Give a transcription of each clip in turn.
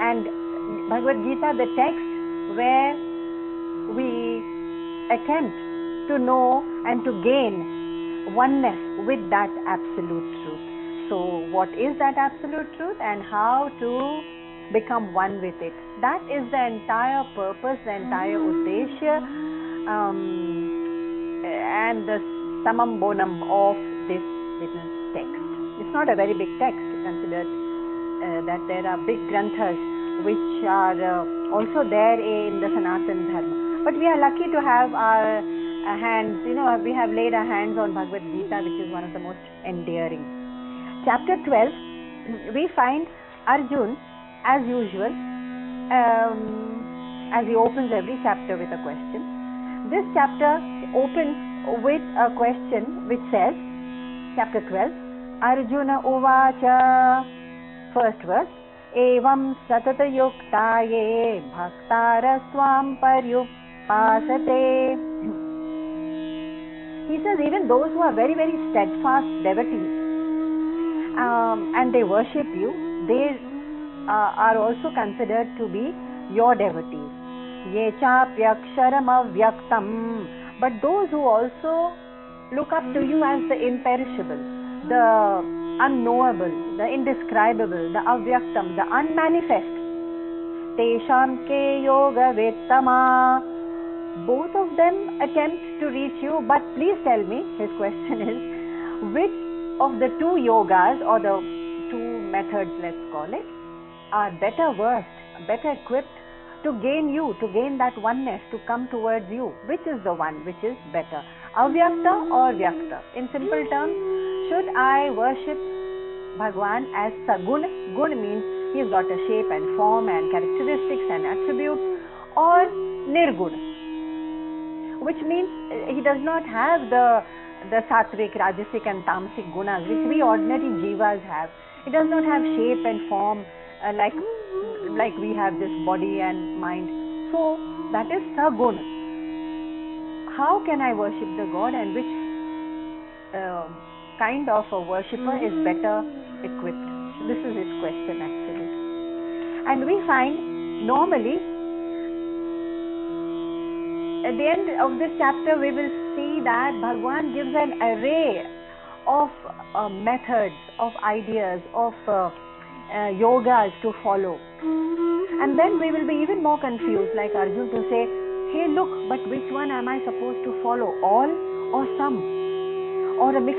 And Bhagavad Gita, the text where we attempt to know and to gain oneness with that absolute truth. So what is that absolute truth and how to become one with it? That is the entire purpose, the entire uddeshya, and the summum bonum of this little text. It's not a very big text, considered that there are big granthas which are also there in the Sanatana Dharma. But we are lucky to have our hands, we have laid our hands on Bhagavad Gita, which is one of the most endearing. Chapter 12, we find Arjun, as usual, as he opens every chapter with a question. This chapter opens with a question which says, chapter 12, Arjuna Uvacha, first verse, Evam satata yuktaye bhaktara swam paryupasate. He says, even those who are very, very steadfast devotees and they worship you, they are also considered to be your devotees. Ye chapyaksharam avyaktam. But those who also look up to you as the imperishable, the unknowable, the indescribable, the avyaktam, the unmanifest. Tesham ke yoga vettama. Both of them attempt to reach you, but please tell me, his question is, which of the two yogas or the two methods, let's call it, are better versed, better equipped to gain you, to gain that oneness, to come towards you? Which is the one which is better? Avyakta or Vyakta? In simple terms, should I worship Bhagwan as Sagun? Gun means he's got a shape and form and characteristics and attributes, or Nirgun, which means he does not have the sattvic, rajasic and tamasic gunas which we ordinary jivas have. He does not have shape and form like we have this body and mind. So that is Sagun. How can I worship the God, and which kind of a worshipper is better equipped? This is his question actually. And we find normally at the end of this chapter we will see that Bhagwan gives an array of methods, of ideas, of yogas to follow. And then we will be even more confused, like Arjun to say, hey look, but which one am I supposed to follow? All or some? Or a mix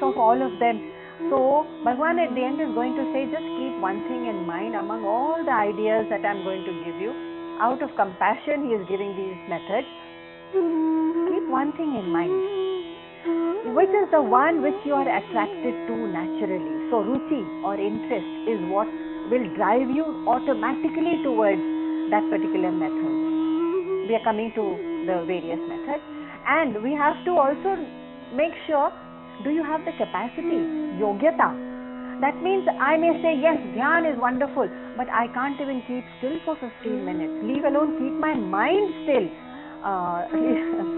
of all of them? So Bhagwan at the end is going to say, just keep one thing in mind among all the ideas that I am going to give you. Out of compassion he is giving these methods. Keep one thing in mind. Which is the one which you are attracted to naturally? So ruchi or interest is what will drive you automatically towards that particular method. We are coming to the various methods, and we have to also make sure, do you have the capacity, yogyata? That means I may say, yes, dhyan is wonderful, but I can't even keep still for 15 minutes, leave alone keep my mind still.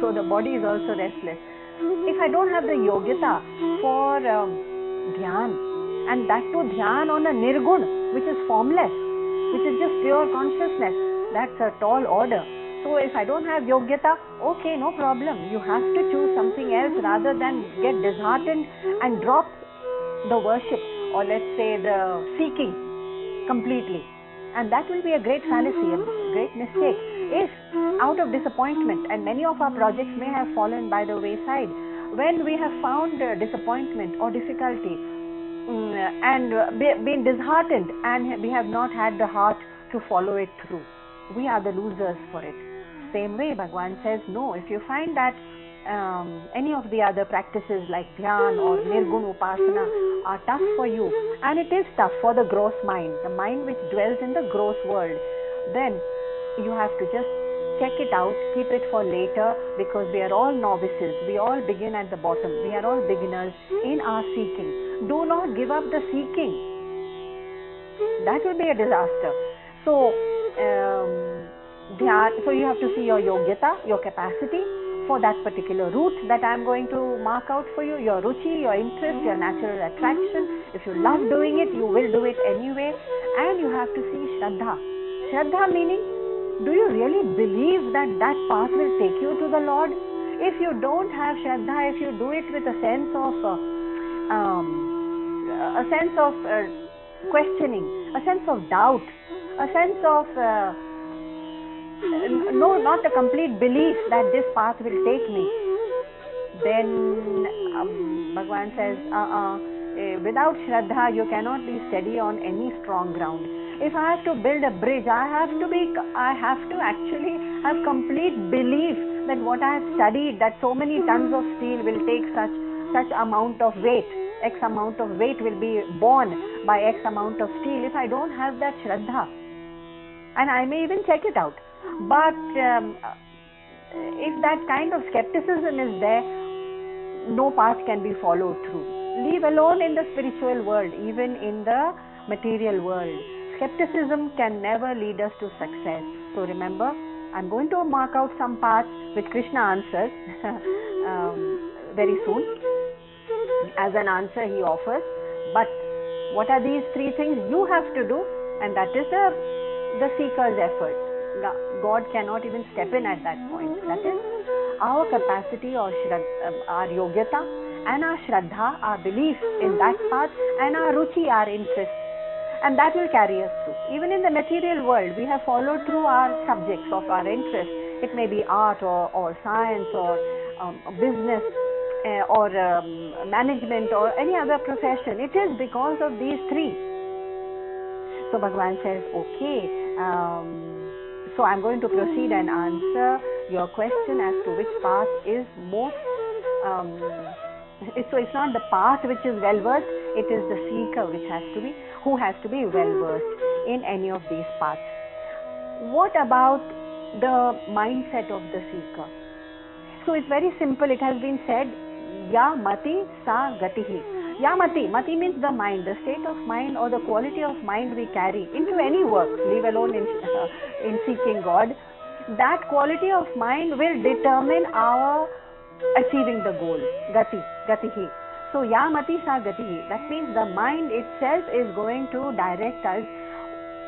So the body is also restless. If I don't have the yogyata for dhyan, and that too dhyan on a nirgun, which is formless, which is just pure consciousness, that's a tall order. So if I don't have yogyata, okay, no problem. You have to choose something else rather than get disheartened and drop the worship, or let's say the seeking completely. And that will be a great fallacy, a great mistake. If out of disappointment, and many of our projects may have fallen by the wayside, when we have found disappointment or difficulty and been disheartened, and we have not had the heart to follow it through, we are the losers for it. Same way, Bhagwan says, no, if you find that any of the other practices like dhyan or nirgun upasana are tough for you, and it is tough for the gross mind, the mind which dwells in the gross world, then you have to just check it out, keep it for later, because we are all novices, we all begin at the bottom, we are all beginners in our seeking. Do not give up the seeking. That will be a disaster. So, so you have to see your yogyata, your capacity for that particular route that I'm going to mark out for you, your ruchi, your interest, your natural attraction. If you love doing it, you will do it anyway. And you have to see Shraddha. Shraddha meaning, do you really believe that that path will take you to the Lord? If you don't have Shraddha, if you do it with a sense of questioning, a sense of doubt, a sense of no, not a complete belief that this path will take me, then Bhagavan says, without Shraddha you cannot be steady on any strong ground. If I have to build a bridge, I have to actually have complete belief that what I have studied, that so many tons of steel will take such amount of weight, X amount of weight will be borne by X amount of steel. If I don't have that Shraddha, and I may even check it out, but if that kind of skepticism is there, no path can be followed through. Leave alone in the spiritual world, even in the material world, skepticism can never lead us to success. So remember, I'm going to mark out some paths which Krishna answers very soon. As an answer he offers, but what are these three things you have to do? And that is the seeker's effort. God cannot even step in at that point. That is our capacity or our yogyata and our shraddha, our belief in that path, and our ruchi, our interest, and that will carry us through. Even in the material world, we have followed through our subjects of our interest. It may be art or science or business or management or any other profession. It is because of these three. So Bhagavan says, okay, so I'm going to proceed and answer your question as to which path is most so it's not the path which is well versed, it is the seeker who has to be well versed in any of these paths. What about the mindset of the seeker? So it's very simple. It has been said, ya mati sa gatihi. Ya mati means the mind, the state of mind or the quality of mind we carry into any work, leave alone in seeking God. That quality of mind will determine our achieving the goal. Gatihi. So ya mati sa gatihi, that means the mind itself is going to direct us,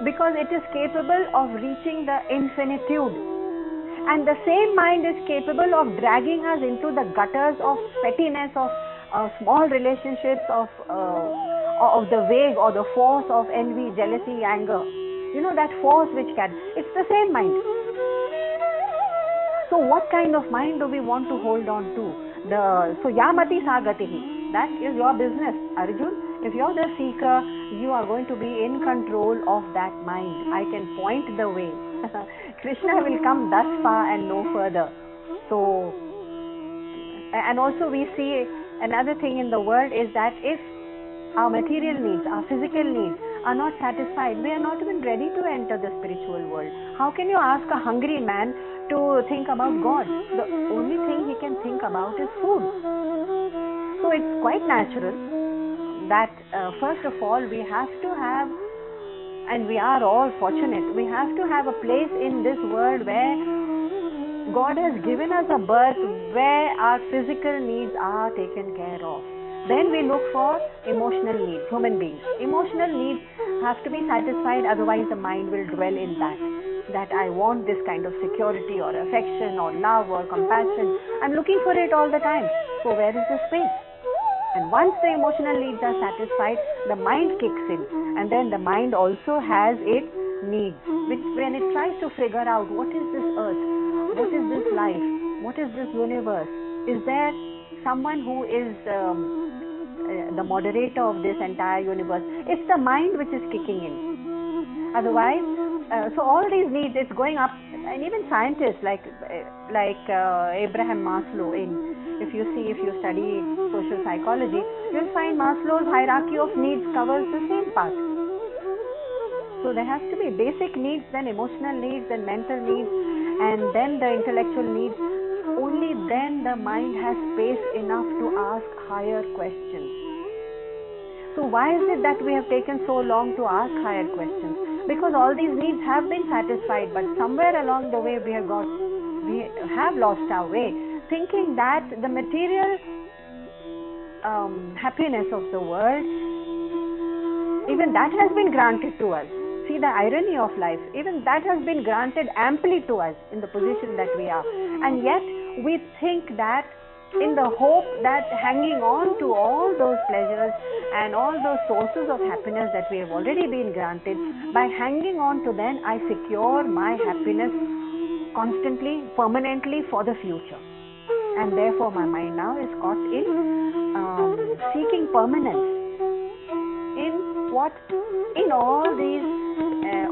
because it is capable of reaching the infinitude, and the same mind is capable of dragging us into the gutters of pettiness, of small relationships, of the vague or the force of envy, jealousy, anger. You know, that force which can, it's the same mind. So what kind of mind do we want to hold on to? So yamati sagatihi, that is your business, Arjun. If you're the seeker, you are going to be in control of that mind. I can point the way. Krishna will come thus far and no further. So, and also we see another thing in the world is that if our material needs, our physical needs are not satisfied, we are not even ready to enter the spiritual world. How can you ask a hungry man to think about God? The only thing he can think about is food. So it's quite natural that first of all we have to have, and we are all fortunate, we have to have a place in this world where God has given us a birth where our physical needs are taken care of. Then we look for emotional needs, human beings. Emotional needs have to be satisfied, otherwise the mind will dwell in that I want this kind of security or affection or love or compassion. I'm looking for it all the time. So where is the space? And once the emotional needs are satisfied, the mind kicks in, and then the mind also has its needs, which when it tries to figure out what is this earth, what is this life, what is this universe, is there someone who is the moderator of this entire universe? It's the mind which is kicking in. Otherwise, so all these needs, it's going up, and even scientists like Abraham Maslow, if you study social psychology, you'll find Maslow's hierarchy of needs covers the same part. So there has to be basic needs, then emotional needs, then mental needs, and then the intellectual needs. Only then the mind has space enough to ask higher questions. So why is it that we have taken so long to ask higher questions? Because all these needs have been satisfied, but somewhere along the way we have lost our way. thinking that the material happiness of the world, even that has been granted to us. See the irony of life, even that has been granted amply to us in the position that we are, and yet we think that in the hope that hanging on to all those pleasures and all those sources of happiness that we have already been granted, by hanging on to them I secure my happiness constantly, permanently for the future. And therefore my mind now is caught in seeking permanence in what? In all these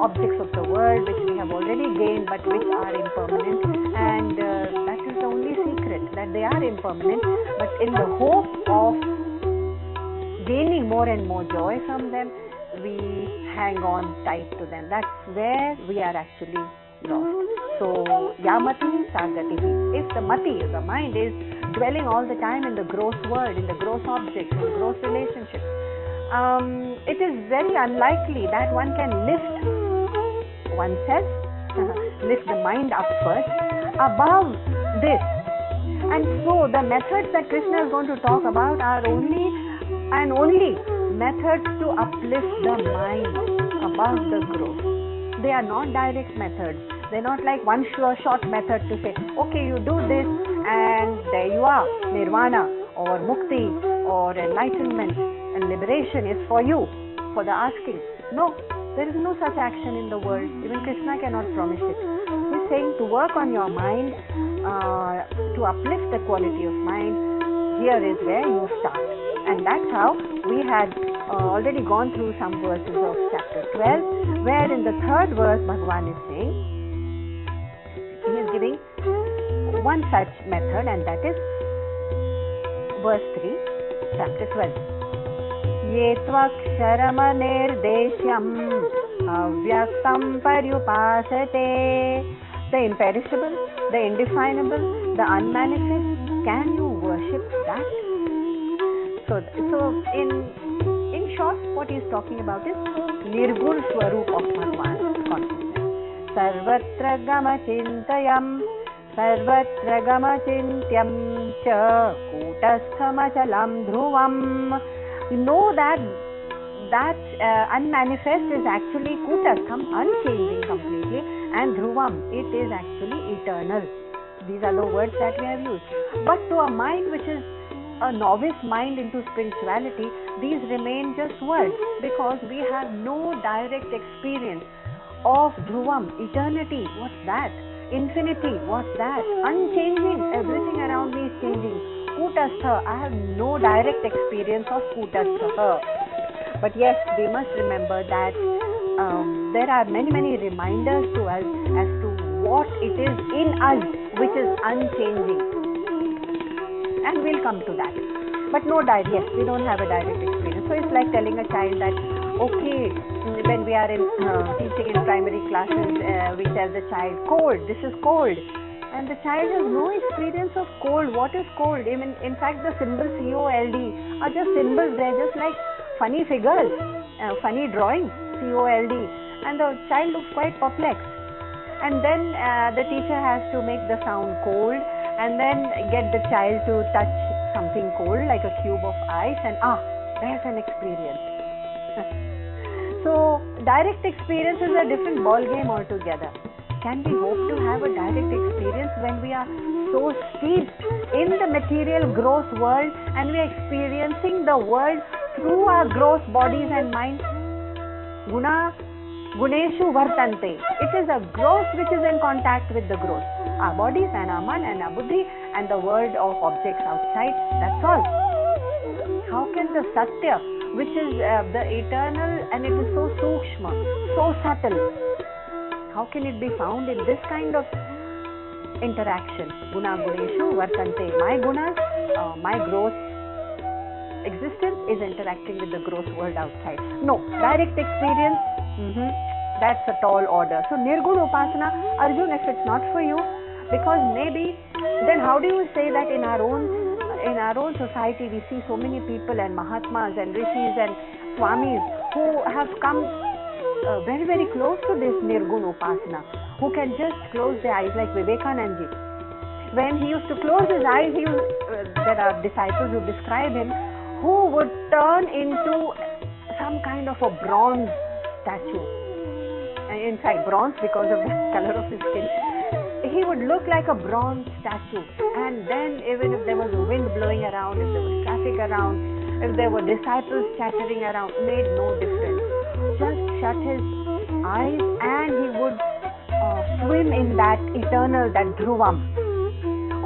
objects of the world which we have already gained but which are impermanent, and that is the only secret, that they are impermanent, but in the hope of gaining more and more joy from them, we hang on tight to them. That's where we are actually lost. So yamati sagatihi, if the mati, the mind, is dwelling all the time in the gross world, in the gross objects, in the gross relationships, it is very unlikely that one can lift oneself, lift the mind up first, above this. And so the methods that Krishna is going to talk about are only methods to uplift the mind above the gross. They are not direct methods. They're not like one short method to say, okay, you do this and there you are, nirvana or mukti or enlightenment and liberation is for you, for the asking. No, there is no such action in the world. Even Krishna cannot promise it. He's saying to work on your mind, to uplift the quality of mind. Here is where you start. And that's how we had already gone through some verses of chapter 12, where in the third verse Bhagavan is saying, he is giving one such method, and that is verse 3, chapter 12. Ye tvaksharamanirdesyam avyaktam paryupasate. The imperishable, the indefinable, the unmanifest, can you worship that? So in short, what he is talking about is Nirgun Swarup of Bhagavan, consciousness. Sarvatra gama chintayam, sarvatra gama chintyam cha kutaस्थamachalam dhruvam. You know that unmanifest is actually kutastham, unchanging completely, and dhruvam, it is actually eternal. These are the words that we have used. But to a mind which is a novice mind into spirituality, these remain just words, because we have no direct experience of dhruvam, eternity. What's that? Infinity. What's that? Unchanging. Everything around me is changing. Kutastha. I have no direct experience of kutastha. But yes, we must remember that there are many reminders to us as to what it is in us which is unchanging. And we'll come to that. But no direct, yes, we don't have a direct experience. So it's like telling a child that, okay, when we are in teaching in primary classes, we tell the child, cold, this is cold. And the child has no experience of cold. What is cold? In fact, the symbols COLD are just symbols. They're just like funny figures, funny drawings, COLD. And the child looks quite perplexed. And then the teacher has to make the sound cold and then get the child to touch something cold like a cube of ice, and there's an experience. So direct experience is a different ball game altogether. Can we hope to have a direct experience when we are so steeped in the material gross world and we are experiencing the world through our gross bodies and minds? Guneshu vartante. It is a gross which is in contact with the gross. Our bodies and our man and our buddhi and the world of objects outside, that's all. How can the satya, which is the eternal, and it is so sukshma, so subtle, how can it be found in this kind of interaction? Guna guneshu vartante. My gunas, my gross existence is interacting with the gross world outside. No, direct experience, that's a tall order. So Nirguna Upasana, Arjun, if it's not for you, because maybe, then how do you say that in our own society we see so many people and Mahatmas and Rishis and Swamis who have come very close to this Nirguna Upasana, who can just close their eyes like Vivekananda ji. when he used to close his eyes, there are disciples who describe him who would turn into some kind of a bronze statue. In fact, bronze because of the color of his skin. He would look like a bronze statue, and then even if there was a wind blowing around, if there was traffic around, if there were disciples chattering around, made no difference. Just shut his eyes and he would swim in that eternal, that dhruvam.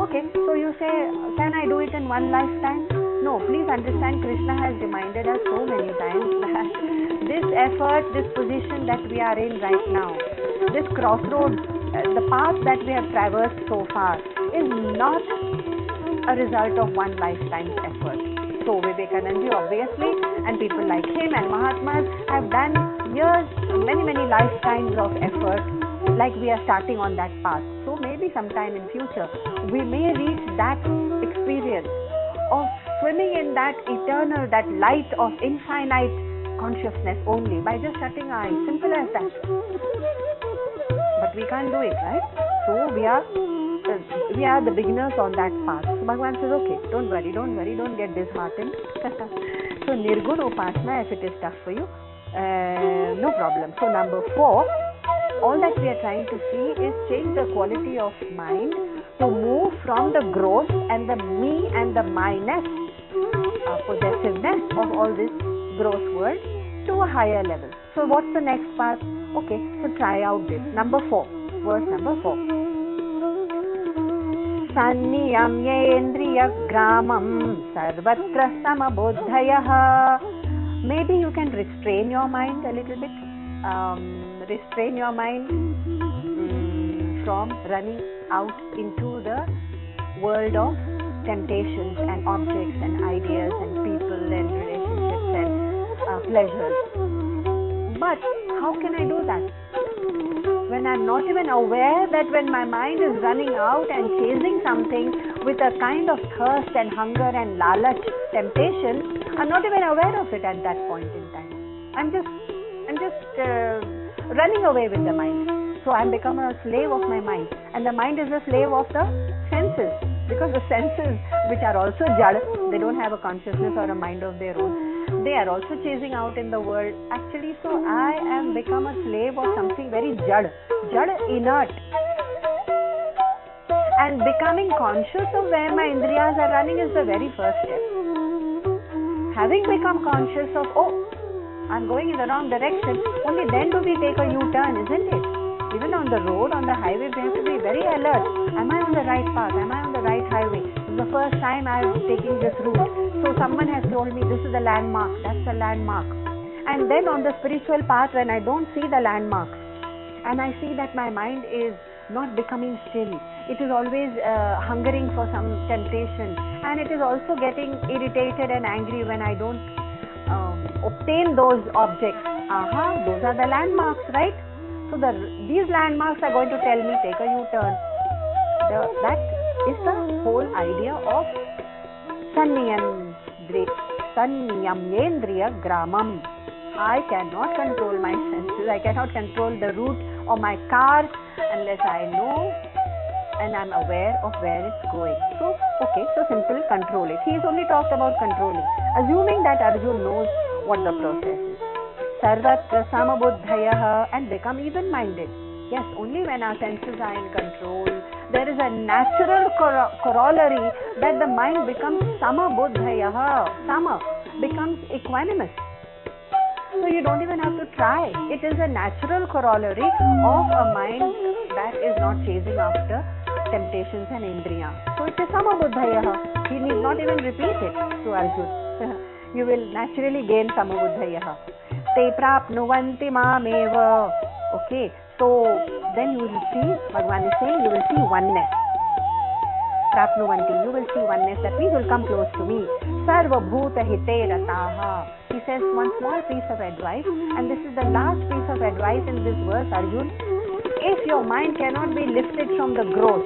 Okay, so you say, can I do it in one lifetime? No, please understand, Krishna has reminded us so many times that this effort, this position that we are in right now, this crossroads, the path that we have traversed so far is not a result of one lifetime's effort. So Vivekananda obviously, and people like him and Mahatmas have done years, many lifetimes of effort, like we are starting on that path. So maybe sometime in future we may reach that experience of swimming in that eternal, that light of infinite consciousness only by just shutting our eyes. Simple as that. But we can't do it, right? So we are the beginners on that path. So Bhagavan says, okay, don't worry, don't get disheartened. So Nirguna Upasana, if it is tough for you, no problem. So number 4, all that we are trying to see is change the quality of mind to move from the gross and the me and the myness, possessiveness of all this gross world to a higher level. So what's the next path? Okay, so try out this. Number 4, verse number 4. Sanniyamyendriya gramam sarvatra samabuddhayaha. Maybe you can restrain your mind a little bit. Restrain your mind from running out into the world of temptations and objects and ideas and people and relationships and pleasures. But how can I do that? When I'm not even aware that when my mind is running out and chasing something with a kind of thirst and hunger and lalach, temptation, I'm not even aware of it at that point in time. I'm just running away with the mind. So I'm become a slave of my mind, and the mind is a slave of the senses, because the senses, which are also jad, they don't have a consciousness or a mind of their own, they are also chasing out in the world. Actually, so I am become a slave of something very jad, inert. And becoming conscious of where my indriyas are running is the very first step. Having become conscious of, oh, I'm going in the wrong direction, only then do we take a U-turn, isn't it? Even on the road, on the highway, we have to be very alert. Am I on the right path? Am I on the right highway? This is the first time I'm taking this route. So someone has told me this is the landmark, that's the landmark. And then on the spiritual path, when I don't see the landmarks, and I see that my mind is not becoming still, it is always hungering for some temptation, and it is also getting irritated and angry when I don't obtain those objects. Those are the landmarks, right? So these landmarks are going to tell me take a U-turn. That is the whole idea of Sanniyamyendriya gramam. I cannot control my senses. I cannot control the route of my car unless I know and I'm aware of where it's going. So, okay, so simple, control it. He has only talked about controlling, assuming that Arjun knows what the process is. Sarvatra samabuddhayaha, and become even-minded. Yes, only when our senses are in control, there is a natural corollary that the mind becomes samabuddhayaha. Sama becomes equanimous. So you don't even have to try. It is a natural corollary of a mind that is not chasing after temptations and indriya. So it is samabuddhayaha. He need not even repeat it to Arjun. You will naturally gain samabuddhayaha. Te prapnuvanti mameva. Okay, so then you will see, Bhagavan is saying, you will see oneness. Prapnuvanti, you will see oneness. That means you will come close to me. Sarva bhuta hite rataha. He says one small piece of advice, and this is the last piece of advice in this verse, Arjun. If your mind cannot be lifted from the gross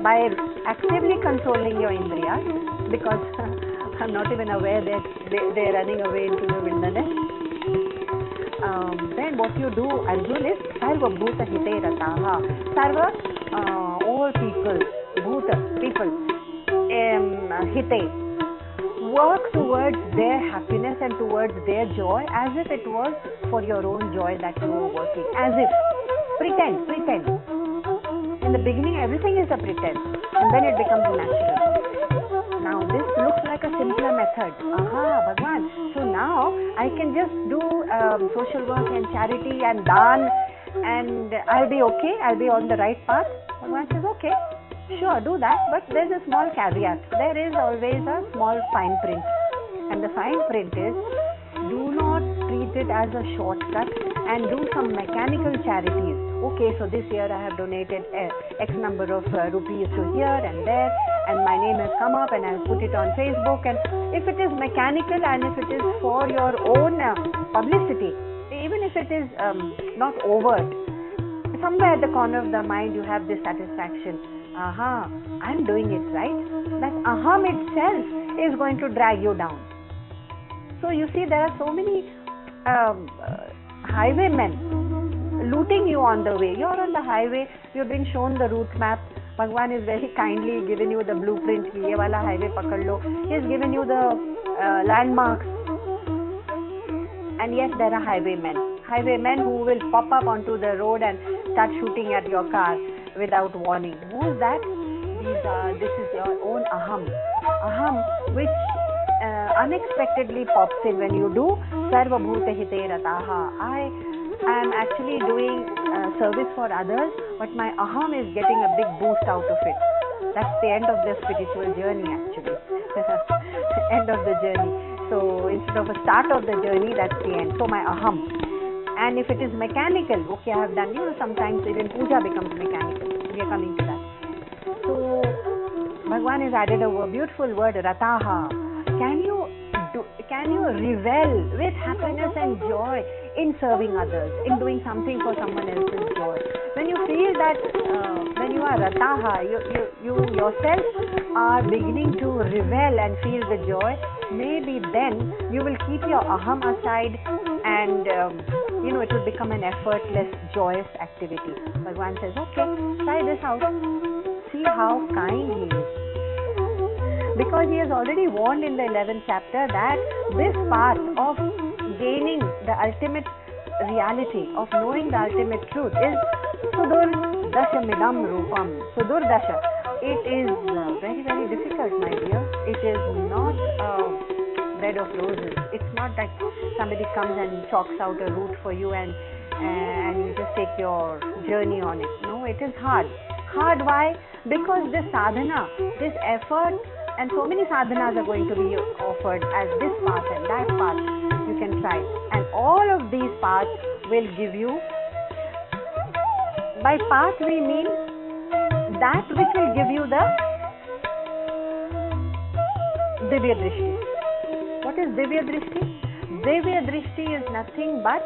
by actively controlling your indriyas, because I'm not even aware that they're running away into the wilderness, then what you do, Arjun, is Sarva Bhuta Hite Rataha. Sarva, all people, Bhuta people, hite, work towards their happiness and towards their joy as if it was for your own joy that you were working. As if. Pretend. In the beginning, everything is a pretend, and then it becomes natural. Now, this looks like a simpler method. Aha, Bhagwan. So now I can just do social work and charity and daan, and I'll be okay. I'll be on the right path. Bhagwan says, okay, sure, do that, but there's a small caveat. There is always a small fine print, and the fine print is, do not treat it as a shortcut and do some mechanical charities. Okay, so this year I have donated X number of rupees to here and there, and my name has come up and I'll put it on Facebook. And if it is mechanical and if it is for your own publicity, even if it is not overt, somewhere at the corner of the mind you have this satisfaction. Aha, I'm doing it right. That aham itself is going to drag you down. So you see, there are so many highwaymen looting you on the way. You're on the highway, you've been shown the route map. Bhagwan is very kindly given you the blueprint. Ye wala highway pakad lo. He has given you the landmarks. And yet there are highwaymen who will pop up onto the road and start shooting at your car without warning. Who is that? This is your own aham, which unexpectedly pops in when you do sarva bhute hite rataha. I am actually doing service for others, but my aham is getting a big boost out of it. That's the end of the spiritual journey, actually. End of the journey. So instead of a start of the journey, that's the end. So my aham. And if it is mechanical, okay, I have done, sometimes even puja becomes mechanical. We are coming to that. So Bhagwan has added a beautiful word, rataha. Can you revel with happiness and joy in serving others, in doing something for someone else's joy? When you feel that, when you are rataha, you yourself are beginning to revel and feel the joy, maybe then you will keep your aham aside and it will become an effortless, joyous activity. Bhagwan says, okay, try this out. See how kind he is. Because he has already warned in the 11th chapter that this path of gaining the ultimate reality, of knowing the ultimate truth, is sudur dasha midam rupam. Sudur dasha. It is very, very difficult, my dear. It is not a bed of roses. It's not that somebody comes and chalks out a route for you and you just take your journey on it. No, it is hard. Hard, why? Because this sadhana, this effort, and so many sadhanas are going to be offered as this path and that path you can try. And all of these paths will give you, by path we mean that which will give you the Divya Drishti. What is Divya Drishti? Divya Drishti is nothing but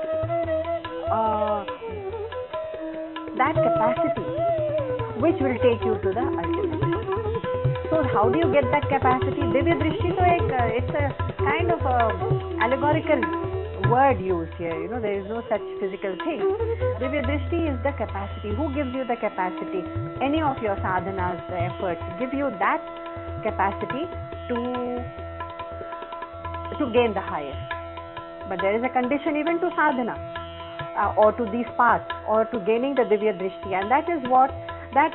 that capacity which will take you to the ultimate. So how do you get that capacity? Divya Drishti, it's a kind of a allegorical word used here. There is no such physical thing. Divya Drishti is the capacity. Who gives you the capacity? Any of your sadhanas, the efforts, give you that capacity to gain the highest. But there is a condition even to sadhana, or to these paths, or to gaining the Divya Drishti, and that is what? That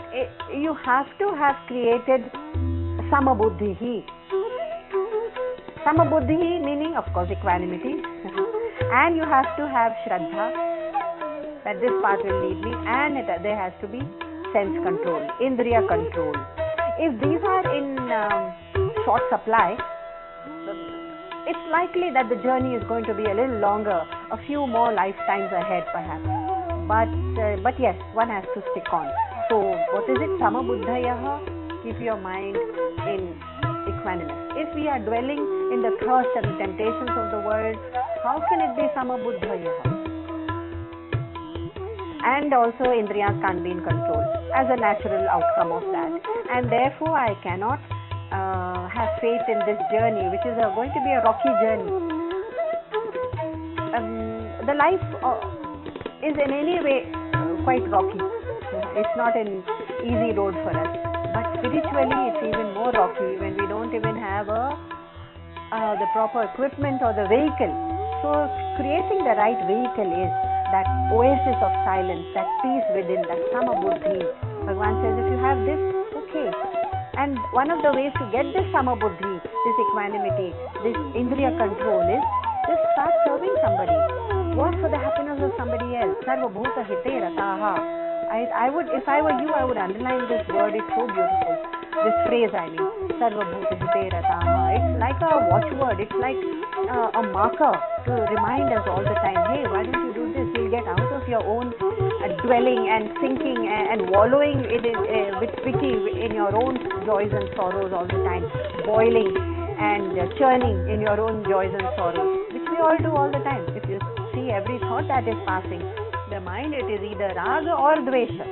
you have to have created Samabuddhihi. Samabuddhihi meaning, of course, equanimity. And you have to have Shraddha, that this path will lead me, and there has to be sense control, Indriya control. If these are in short supply, it's likely that the journey is going to be a little longer, a few more lifetimes ahead perhaps. But yes, one has to stick on. So what is it? Samabuddhayaha. Keep your mind in equanimous. If we are dwelling in the thirst and the temptations of the world, how can it be Samabuddhayaha? And also Indriyas can't be in control as a natural outcome of that. And therefore I cannot have faith in this journey, which is going to be a rocky journey. The life is in any way quite rocky. It's not an easy road for us. But spiritually it's even more rocky when we don't even have the proper equipment or the vehicle. So creating the right vehicle is that oasis of silence, that peace within, that samabuddhi. Bhagavan says if you have this, okay. And one of the ways to get this samabuddhi, this equanimity, this indriya control is just start serving somebody. Work for the happiness of somebody else. Sarva bhuta hite rataha. I would, if I were you, I would underline this word. It's so beautiful. This phrase, I mean, Sarva Bhuta Hite Rataha. It's like a watchword. It's like a marker to remind us all the time. Hey, why don't you do this? You'll get out of your own dwelling and sinking and wallowing with pity in your own joys and sorrows all the time, boiling and churning in your own joys and sorrows, which we all do all the time. If you see every thought that is passing the mind, it is either raga or dvesha,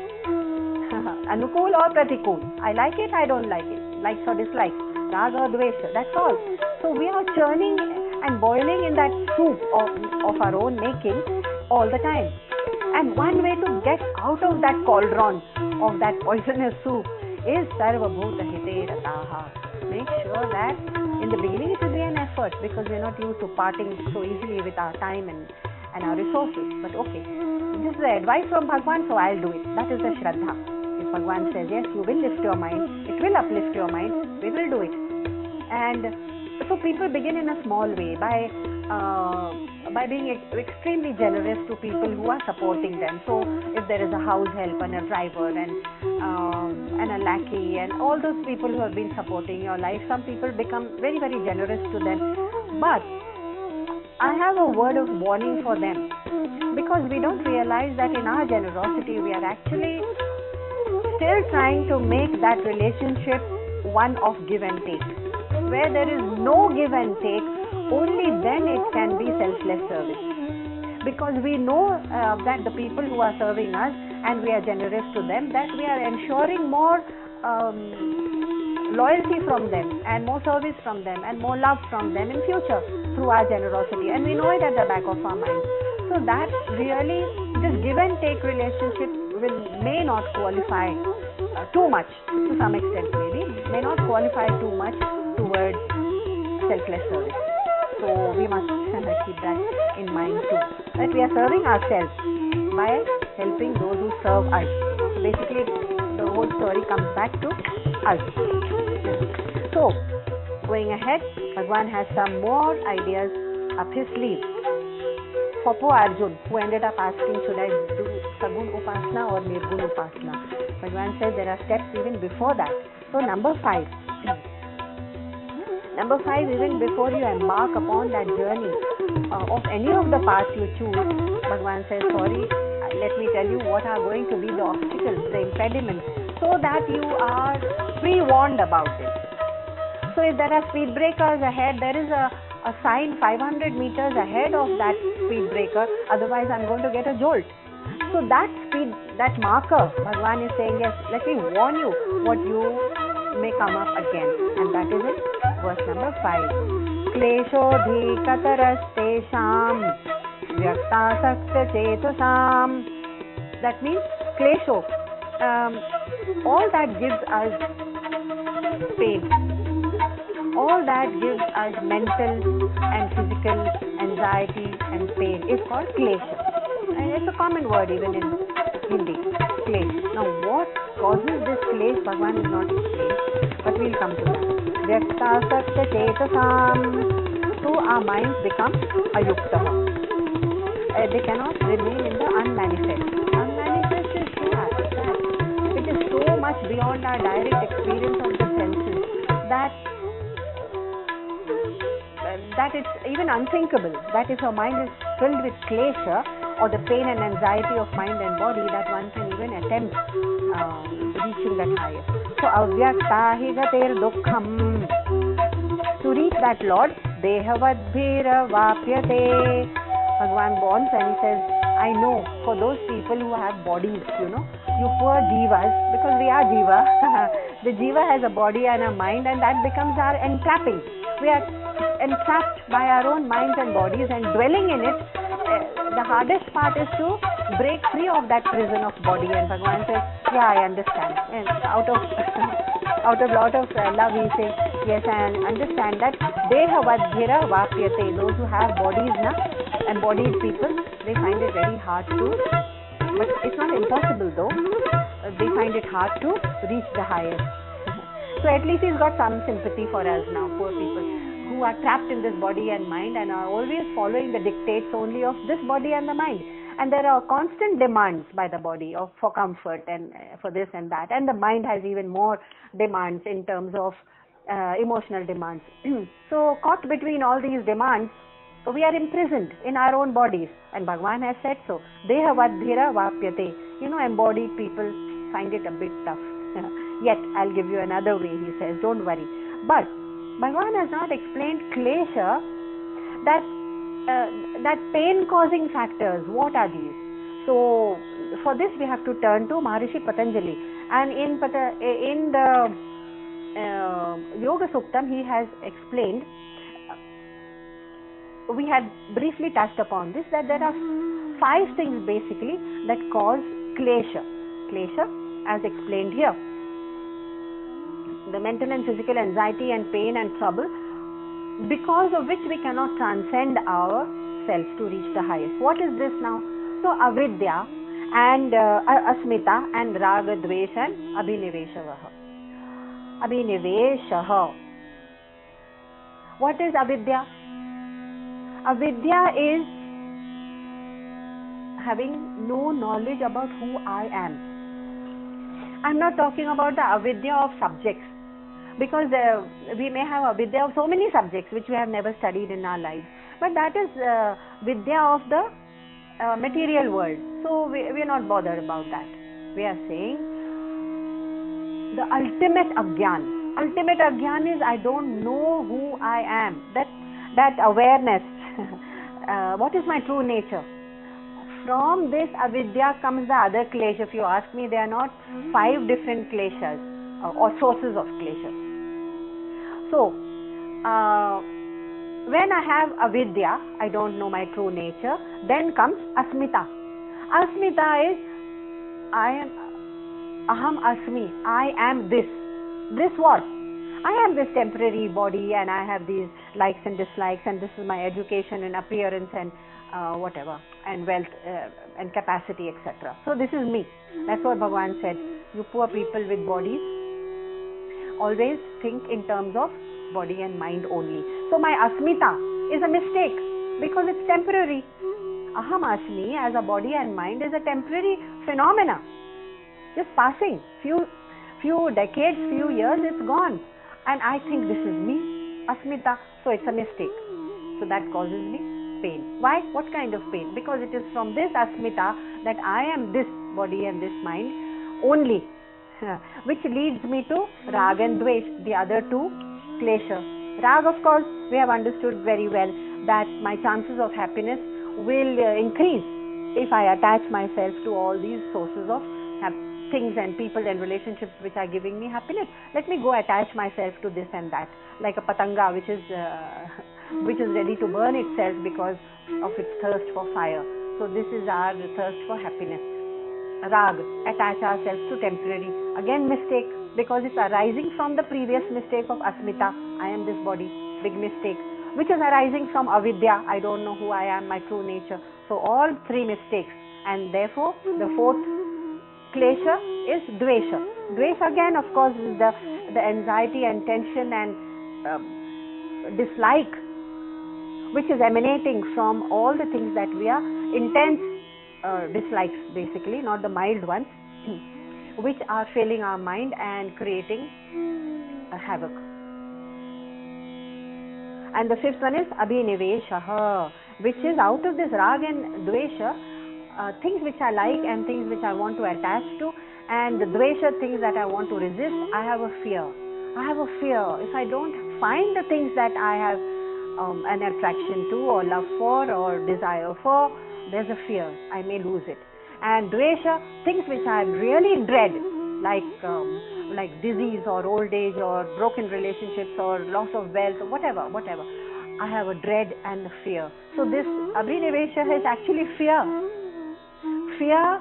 anukul or pratikul. I like it, I don't like it, likes or dislikes, raga or dvesha, that's all. So we are churning and boiling in that soup of our own making all the time. And one way to get out of that cauldron of that poisonous soup is Sarva Bhuta Hite Rataha. Make sure that in the beginning it will be an effort because we're not used to parting so easily with our time and our resources. But okay, this is the advice from Bhagwan, so I'll do it. That is the Shraddha. If Bhagwan says yes, you will lift your mind, it will uplift your mind, we will do it. And so people begin in a small way by being extremely generous to people who are supporting them. So if there is a house help and a driver and a lackey and all those people who have been supporting your life, some people become very, very generous to them. But I have a word of warning for them, because we don't realize that in our generosity we are actually still trying to make that relationship one of give and take. Where there is no give and take, only then it can be selfless service. Because we know that the people who are serving us and we are generous to them, that we are ensuring more loyalty from them and more service from them and more love from them in future through our generosity, and we know it at the back of our mind. So that really, this give and take relationship may not qualify too much, to some extent maybe, may not qualify too much towards selfless service. So we must keep that in mind too, that we are serving ourselves by helping those who serve us. So basically the whole story comes back to us. So going ahead, Bhagwan has some more ideas up his sleeve. For poor Arjun, who ended up asking, should I do Sagun Upasana or Nirgun Upasana? Bhagwan says there are steps even before that. So number 5, even before you embark upon that journey of any of the paths you choose, Bhagwan says, sorry, let me tell you what are going to be the obstacles, the impediments, so that you are pre-warned about it. So if there are speed breakers ahead, there is a sign 500 meters ahead of that speed breaker, otherwise I'm going to get a jolt. So that speed, that marker, Bhagwan is saying, yes, let me warn you what you may come up again. And that is it, verse number 5. Kleshodhi katarastesham vyaktasakta chetasam. That means klesho, all that gives us pain, all that gives us mental and physical anxiety and pain is called klesha. And it's a common word even in Hindi, klesh. Now what causes this klesh, Bhagwan is not explained, but we'll come to that. Vyaktasakta chetasam. So our minds become ayukta. They cannot remain in the unmanifest. Unmanifest is so abstract. It is so much beyond our direct experience of the senses that it's even unthinkable that if your mind is filled with klesha or the pain and anxiety of mind and body, that one can even attempt reaching that higher. So avyaktahi gater dukkham. To reach that Lord, dehavadbhira vapyate. Bhagwan bonds and he says, I know for those people who have bodies, you poor jivas, because we are jiva. The jiva has a body and a mind, and that becomes our entrapping. We are entrapped by our own minds and bodies and dwelling in it. The hardest part is to break free of that prison of body. And Bhagwan says, yeah, I understand. And out of out of lot of love he says, yes, I understand that deha vadhira vapyate, those who have bodies, embodied people, they find it very hard to, but it's not impossible though, they find it hard to reach the highest. So at least he's got some sympathy for us now, poor people who are trapped in this body and mind and are always following the dictates only of this body and the mind. And there are constant demands by the body for comfort and for this and that. And the mind has even more demands in terms of emotional demands. So caught between all these demands, we are imprisoned in our own bodies. And Bhagavan has said so. Deha vadhira vapyate. Embodied people find it a bit tough. Yet, I'll give you another way, he says, don't worry. But Bhagavan has not explained klesha, that pain-causing factors. What are these? So, for this we have to turn to Maharishi Patanjali. And in the Yoga Suktam, he has explained, we had briefly touched upon this, that there are 5 things basically that cause klesha. Klesha, as explained here. The mental and physical anxiety and pain and trouble, because of which we cannot transcend ourselves to reach the highest. What is this now? So avidya and asmita and raga, dvesh and abhiniveshaha. Abhiniveshaha. What is avidya? Avidya is having no knowledge about who I am. I'm not talking about the avidya of subjects, because we may have avidya of so many subjects which we have never studied in our lives, but that is vidya of the material world, so we are not bothered about that. We are saying the ultimate agyan. Ultimate agyan is I don't know who I am, that awareness. What is my true nature? From this avidya comes the other klesha. If you ask me, there are not 5 different kleshas or sources of klesha. So, when I have avidya, I don't know my true nature, then comes asmita. Asmita is aham asmi, I am this. This what? I am this temporary body and I have these likes and dislikes, and this is my education and appearance and whatever, and wealth and capacity, etc. So this is me. That's what Bhagavan said. You poor people with bodies, always think in terms of body and mind only. So my asmita is a mistake because it's temporary. Aham asmi as a body and mind is a temporary phenomena, just passing. Few decades, few years, it's gone. And I think this is me, asmita, so it's a mistake. So that causes me pain. Why? What kind of pain? Because it is from this asmita that I am this body and this mind only, which leads me to rag and dvesh, the other 2 klesha. Rag, of course, we have understood very well that my chances of happiness will increase if I attach myself to all these sources of things and people and relationships which are giving me happiness. Let me go attach myself to this and that, like a patanga which is ready to burn itself because of its thirst for fire. So this is our thirst for happiness. Rag, attach ourselves to temporary. Again mistake, because it's arising from the previous mistake of asmita. I am this body, big mistake. Which is arising from avidya. I don't know who I am, my true nature. So all 3 mistakes, and therefore the 4th klesha is dvesha. Dvesha again, of course, is the anxiety and tension and dislike which is emanating from all the things that we are intense dislikes, basically, not the mild ones, which are filling our mind and creating a havoc. And the 5th one is abhiniveshaha, which is out of this rag and dvesha, things which I like and things which I want to attach to, and the dvesha, things that I want to resist. I have a fear. If I don't find the things that I have an attraction to or love for or desire for, there's a fear. I may lose it. And dvesha, things which I really dread, like disease or old age or broken relationships or loss of wealth or whatever. I have a dread and a fear. So this abhinivesha is actually fear. Fear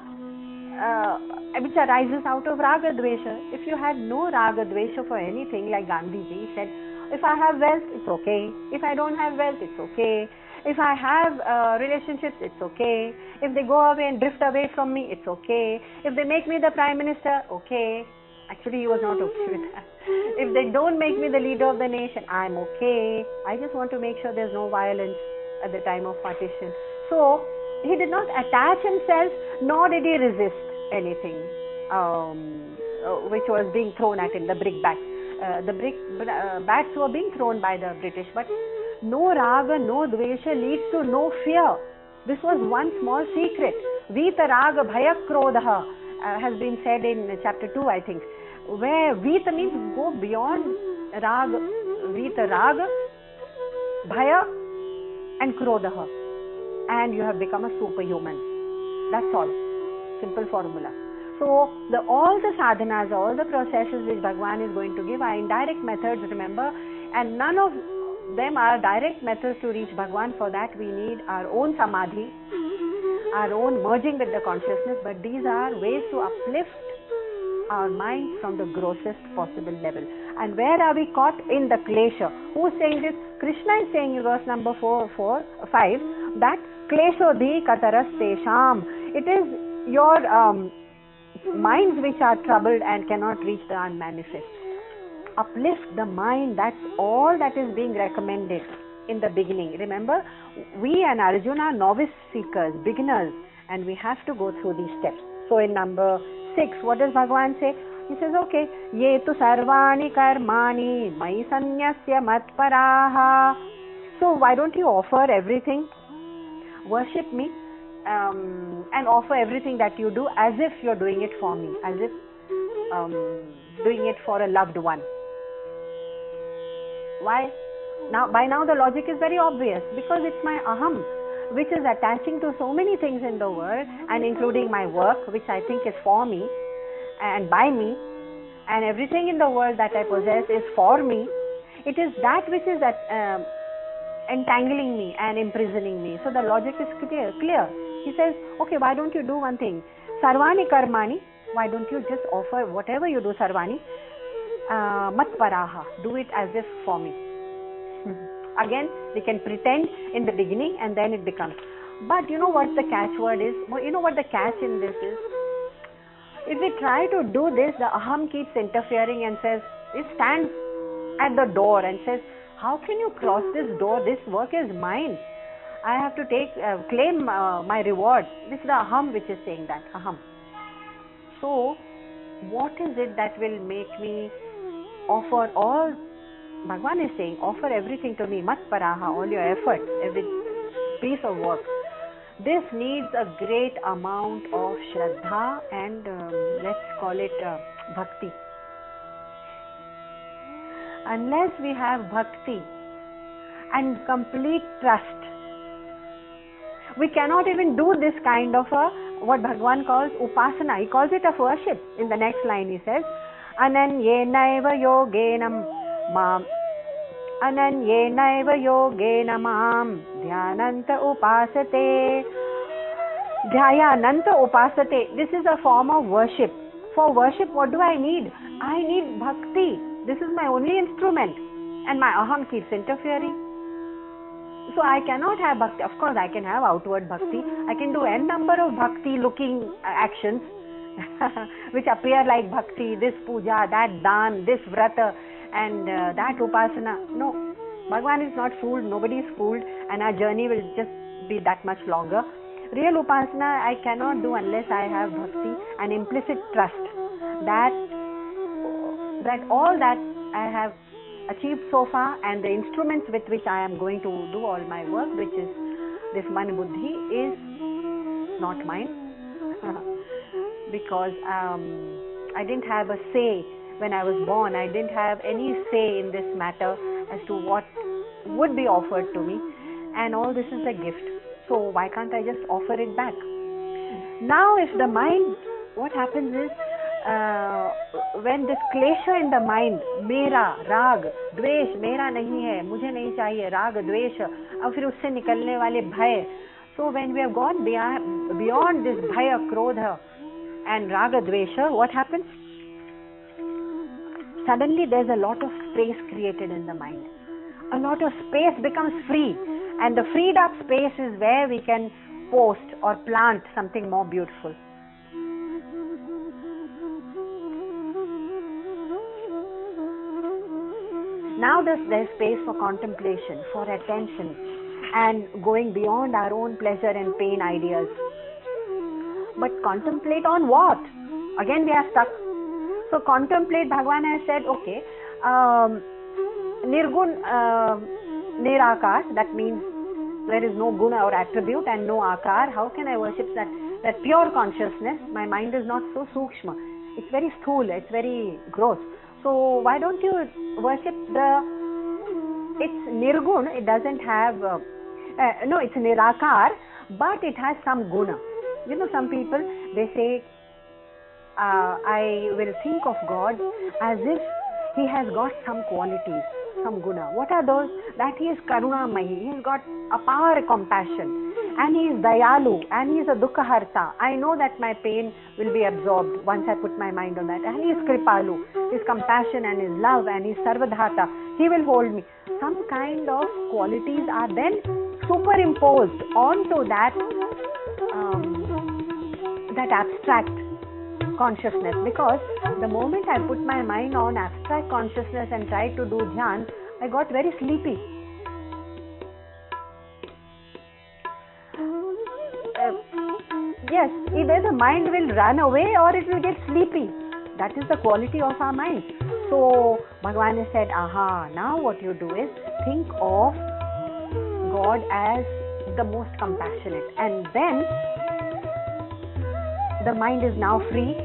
which arises out of raga dvesha. If you had no raga dvesha for anything, like Gandhiji said, if I have wealth, it's okay. If I don't have wealth, it's okay. If I have relationships, it's okay. If they go away and drift away from me, it's okay. If they make me the Prime Minister, okay. Actually, he was not okay with that. If they don't make me the leader of the nation, I'm okay. I just want to make sure there's no violence at the time of partition. So, he did not attach himself, nor did he resist anything which was being thrown at him, the brickbats. Bats were being thrown by the British, but no raga, no dvesha leads to no fear. This was one small secret. Vita raga bhaya krodha has been said in chapter 2, I think, where Vita means go beyond raga, Vita raga, bhaya and krodha, and you have become a superhuman. That's all. Simple formula. So, all the sadhanas, all the processes which Bhagwan is going to give are indirect methods, remember, and none of them are direct methods to reach Bhagwan. For that we need our own samadhi, our own merging with the consciousness, but these are ways to uplift our mind from the grossest possible level. And where are we caught? In the klesha. Who is saying this? Krishna is saying in verse number 5 that kleshodhi kataras tesham. It is your minds which are troubled and cannot reach the unmanifest. Uplift the mind, that's all that is being recommended in the beginning. Remember, we and Arjuna are novice seekers, beginners, and we have to go through these steps. So in number 6, what does Bhagavan say? He says, okay, ye tu sarvani karmani mai sanyasya matparaha. So why don't you offer everything? Worship me and offer everything that you do as if you're doing it for me, as if doing it for a loved one. Why? By now the logic is very obvious, because it's my aham which is attaching to so many things in the world, and including my work, which I think is for me and by me, and everything in the world that I possess is for me. It is that which is entangling me and imprisoning me. So the logic is clear. He says, okay, why don't you do one thing? Sarvani karmani, why don't you just offer whatever you do, sarvani, matparaha, do it as if for me. Again, we can pretend in the beginning and then it becomes. But you know what the catchword is? You know what the catch in this is? If we try to do this, the aham keeps interfering and says, it stands at the door and says, how can you cross this door? This work is mine. I have to claim my reward. This is the aham which is saying that, aham. So, what is it that will make me offer all? Bhagwan is saying, offer everything to me, matparaha, all your efforts, every piece of work. This needs a great amount of shraddha and let's call it bhakti. Unless we have bhakti and complete trust, we cannot even do this kind of what Bhagwan calls upasana. He calls it a worship. In the next line he says, ananyenaiva yogenam mam ananyenaiva yogena mam dhyananta upasate. Dhyananta upasate. This is a form of worship. For worship, what do I need? I need bhakti. This is my only instrument, and my aham keeps interfering. So I cannot have bhakti. Of course, I can have outward bhakti. I can do n number of bhakti-looking actions which appear like bhakti, this puja, that dan, this vrata, and that upasana. No, Bhagwan is not fooled, nobody is fooled, and our journey will just be that much longer. Real upasana I cannot do unless I have bhakti and implicit trust that all that I have achieved so far and the instruments with which I am going to do all my work, which is this man buddhi, is not mine. Because I didn't have a say when I was born. I didn't have any say in this matter as to what would be offered to me, and all this is a gift. So why can't I just offer it back? Now if the mind, what happens is when this klesha in the mind, mera, rag, dvesh, mera nahi hai, mujhe nahi chahiye, rag, dvesh, aur fir usse nikalne wale bhay. So when we have gone beyond this bhaya, krodha, and Raga Dvesha, what happens? Suddenly there's a lot of space created in the mind. A lot of space becomes free, and the freed up space is where we can post or plant something more beautiful. Now there's space for contemplation, for attention, and going beyond our own pleasure and pain ideas. But contemplate on what? Again we are stuck. So contemplate, Bhagavan has said, okay, Nirgun, Nirakar, that means there is no guna or attribute and no akar. How can I worship that pure consciousness? My mind is not so sukshma. It's very sthula, it's very gross. So why don't you worship it's Nirgun, it doesn't have, it's Nirakar, but it has some guna. You know, some people, they say, I will think of God as if He has got some qualities, some guna. What are those? That He is Karunamayi, He has got a power of compassion, and He is Dayalu, and He is a Dukkhaharta. I know that my pain will be absorbed once I put my mind on that. And He is Kripalu, His compassion and His love, and He is Sarvadhata. He will hold me. Some kind of qualities are then superimposed onto that abstract consciousness, because the moment I put my mind on abstract consciousness and tried to do dhyan, I got very sleepy. Yes, either the mind will run away or it will get sleepy. That is the quality of our mind. So Bhagavan has said, now what you do is think of God as the most compassionate, and then the mind is now free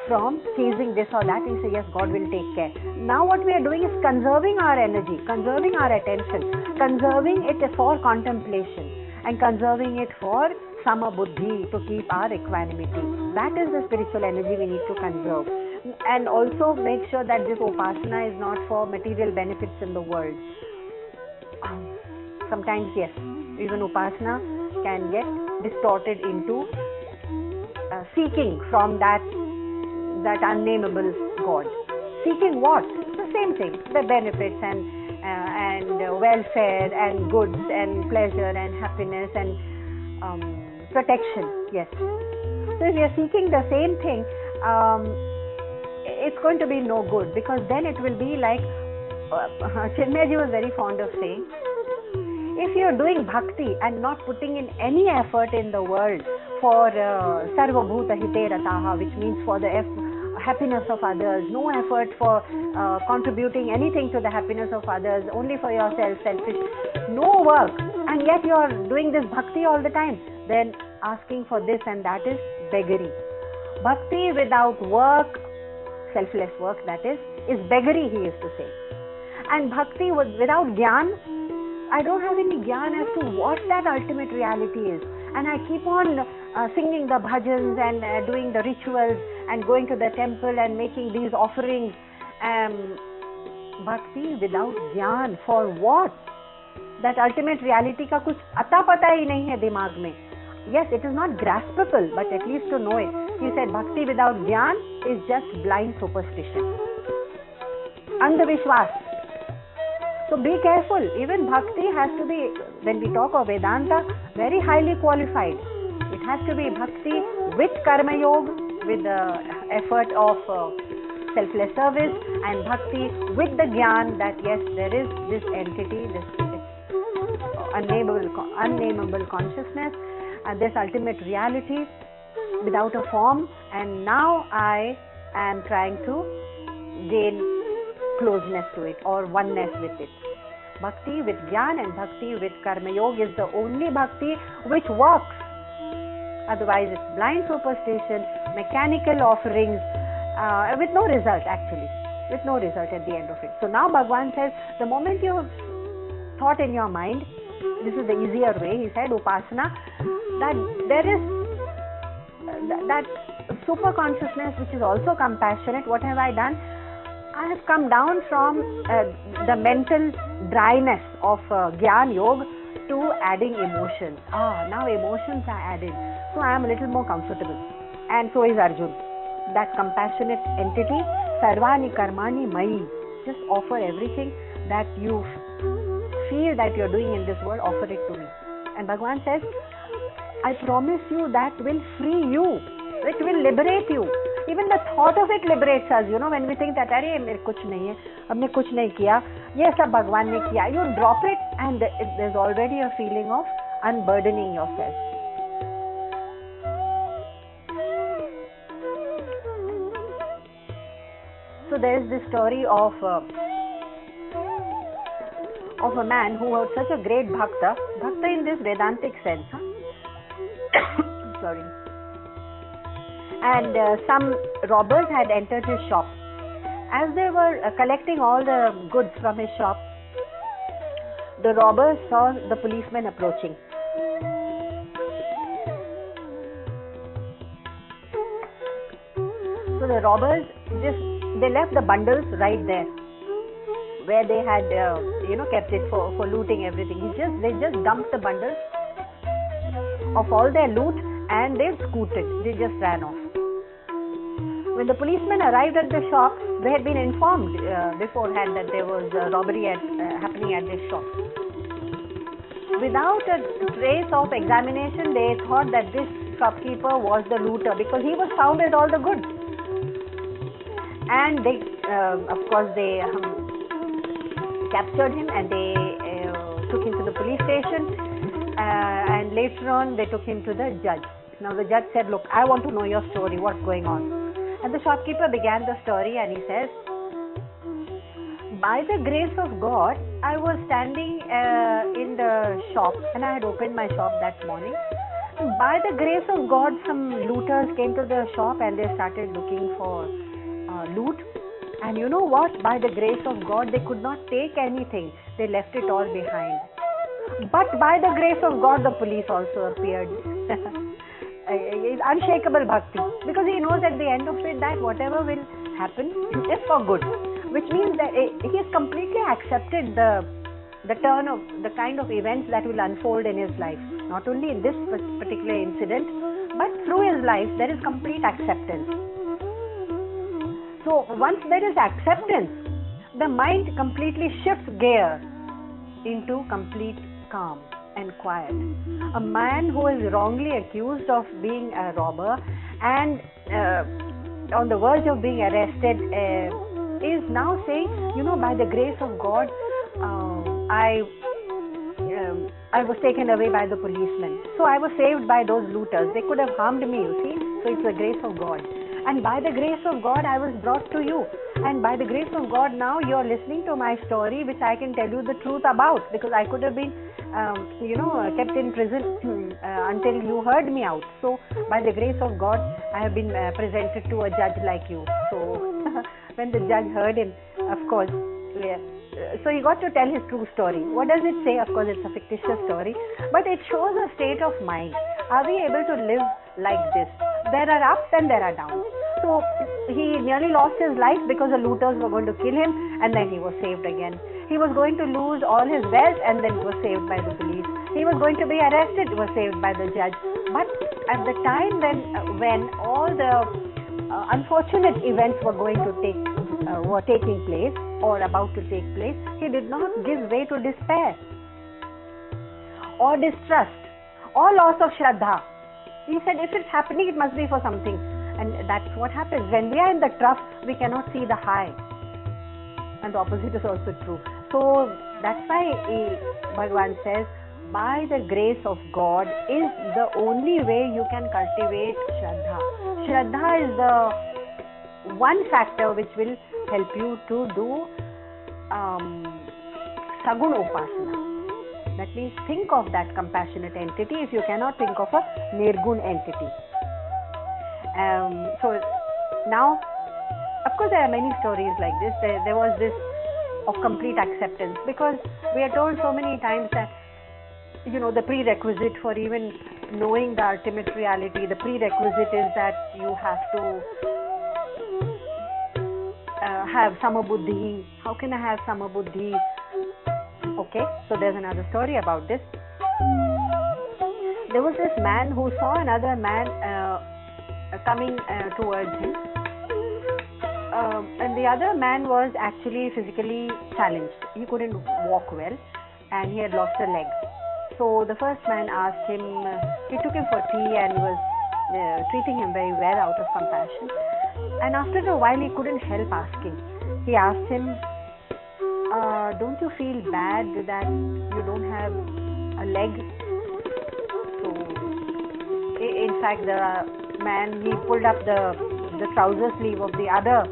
from chasing this or that. You say, yes, God will take care. Now what we are doing is conserving our energy, conserving our attention, conserving it for contemplation, and conserving it for sama buddhi, to keep our equanimity. That is the spiritual energy we need to conserve. And also make sure that this upasana is not for material benefits in the world. Sometimes, yes, even upasana can get distorted into seeking from that unnameable God. Seeking what? The same thing, the benefits and welfare and goods and pleasure and happiness and protection. Yes. So if we are seeking the same thing, it's going to be no good, because then it will be like Chinmayaji was very fond of saying, if you are doing bhakti and not putting in any effort in the world for sarva bhuta hite rataha, which means for the happiness of others, no effort for contributing anything to the happiness of others, only for yourself, selfish, no work, and yet you are doing this bhakti all the time, then asking for this and that is beggary. Bhakti without work, selfless work that is beggary, he used to say. And bhakti without jnana, I don't have any jnana as to what that ultimate reality is, and I keep on singing the bhajans and doing the rituals and going to the temple and making these offerings. Bhakti without jnana, for what? That ultimate reality ka kuch ata pata hi nahi hai dimag mein. Yes, it is not graspable, but at least to know it. He said bhakti without jnana is just blind superstition, andhavishwas. So be careful. Even bhakti has to be, when we talk of Vedanta, very highly qualified. It has to be bhakti with karma yoga, with the effort of selfless service, and bhakti with the jnana that yes, there is this entity, this unnameable consciousness, this ultimate reality without a form, and now I am trying to gain closeness to it or oneness with it. Bhakti with jnana and bhakti with karma yoga is the only bhakti which works. Otherwise it's blind superstition, mechanical offerings with no result actually, with no result at the end of it. So now Bhagavan says, the moment you have thought in your mind, this is the easier way, he said, upasana, that there is that super consciousness which is also compassionate. What have I done? I have come down from the mental dryness of Gyan Yoga to adding emotions. Now emotions are added. So I am a little more comfortable. and so is Arjun. That compassionate entity, Sarvani Karmani Mayi. Just offer everything that you feel that you're doing in this world, offer it to me. And Bhagavan says, I promise you that will free you. It will liberate you. Even the thought of it liberates us. When we think that, अरे मेरे कुछ नहीं है, हमने कुछ नहीं किया, ये सब भगवान ने किया. You drop it and there's already a feeling of unburdening yourself. So there is this story of a man who was such a great bhakta in this Vedantic sense. Sorry. And some robbers had entered his shop. As they were collecting all the goods from his shop, the robbers saw the policeman approaching. So the robbers they left the bundles right there where they had kept it for looting everything. They just dumped the bundles of all their loot and they scooted. They just ran off. When the policemen arrived at the shop, they had been informed beforehand that there was a robbery happening at this shop. Without a trace of examination, they thought that this shopkeeper was the looter because he was found with all the goods. And they, of course, they captured him and they took him to the police station. And later on, they took him to the judge. Now the judge said, "Look, I want to know your story. What's going on?" And the shopkeeper began the story and he says, by the grace of God, I was standing in the shop and I had opened my shop that morning. And by the grace of God, some looters came to the shop and they started looking for loot. And you know what? By the grace of God, they could not take anything. They left it all behind. But by the grace of God, the police also appeared. Unshakable bhakti, because he knows at the end of it that whatever will happen is for good, which means that he has completely accepted the turn of the kind of events that will unfold in his life. Not only in this particular incident, but through his life there is complete acceptance. So once there is acceptance, the mind completely shifts gear into complete calm and quiet. A man who is wrongly accused of being a robber and on the verge of being arrested is now saying, by the grace of God, I was taken away by the policemen. So I was saved by those looters. They could have harmed me, you see. So it's the grace of God. And by the grace of God, I was brought to you. And by the grace of God, now you are listening to my story, which I can tell you the truth about, because I could have been, kept in prison until you heard me out. So by the grace of God, I have been presented to a judge like you. So when the judge heard him, of course, so he got to tell his true story. What does it say? Of course, it's a fictitious story, but it shows a state of mind. Are we able to live like this? There are ups and there are downs. So he nearly lost his life because the looters were going to kill him, and then he was saved again. He was going to lose all his wealth, and then was saved by the police. He was going to be arrested, was saved by the judge. But at the time when all the unfortunate events were taking place or about to take place, he did not give way to despair or distrust or loss of Shraddha. He said, if it's happening, it must be for something. And that's what happens. When we are in the trough, we cannot see the high. And the opposite is also true. So that's why Bhagavan says, by the grace of God is the only way you can cultivate Shraddha. Shraddha is the one factor which will help you to do Saguna Upasana. That means think of that compassionate entity if you cannot think of a Nirgun entity. So now, of course, there are many stories like this. There was this of complete acceptance, because we are told so many times that the prerequisite for even knowing the ultimate reality, the prerequisite is that you have to have Samabuddhi. How can I have Samabuddhi? Okay, so there's another story about this. There was this man who saw another man coming towards him. And the other man was actually physically challenged. He couldn't walk well and he had lost a leg. So the first man asked him, he took him for tea and was treating him very well out of compassion. And after a while he couldn't help asking. He asked him, don't you feel bad that you don't have a leg? So in fact the man, he pulled up the trouser sleeve of the other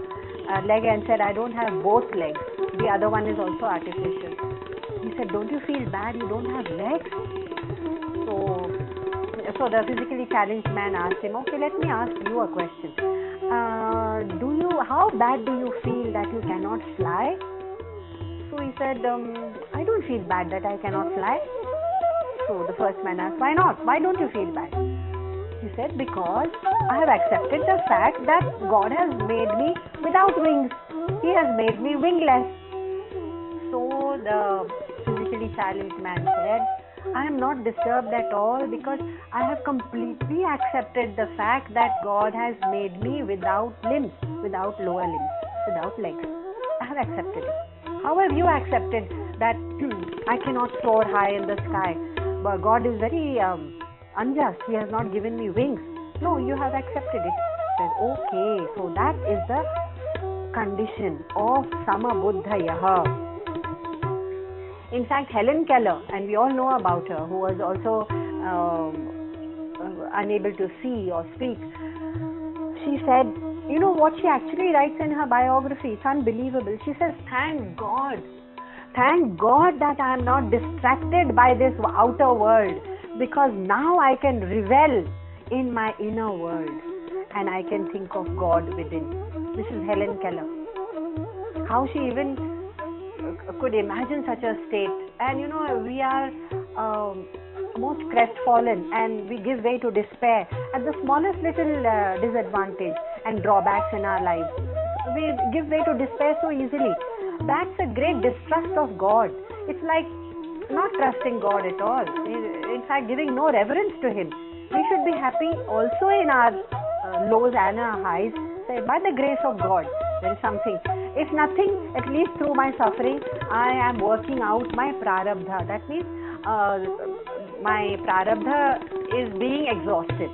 leg and said, I don't have both legs. The other one is also artificial. He said, don't you feel bad you don't have legs? So the physically challenged man asked him, okay, let me ask you a question. How bad do you feel that you cannot fly? So he said, I don't feel bad that I cannot fly. So the first man asked, why not? Why don't you feel bad? He said, because I have accepted the fact that God has made me without wings. He has made me wingless. So the physically challenged man said, I am not disturbed at all because I have completely accepted the fact that God has made me without limbs, without lower limbs, without legs. I have accepted it. How have you accepted that I cannot soar high in the sky? But God is very unjust. He has not given me wings. No, you have accepted it. Said, okay, so that is the condition of Samabuddhayaha. In fact, Helen Keller, and we all know about her, who was also unable to see or speak, she said, you know what she actually writes in her biography? It's unbelievable. She says, thank God that I am not distracted by this outer world, because now I can revel in my inner world and I can think of God within. This is Helen Keller. How she even could imagine such a state. And you know, we are most crestfallen and we give way to despair at the smallest little disadvantage and drawbacks in our lives. We give way to despair so easily. That's a great distrust of God. It's like not trusting God at all. In fact, giving no reverence to Him. We should be happy also in our lows and our highs. Say, by the grace of God, there is something. If nothing, at least through my suffering, I am working out my prarabdha. That means my prarabdha is being exhausted.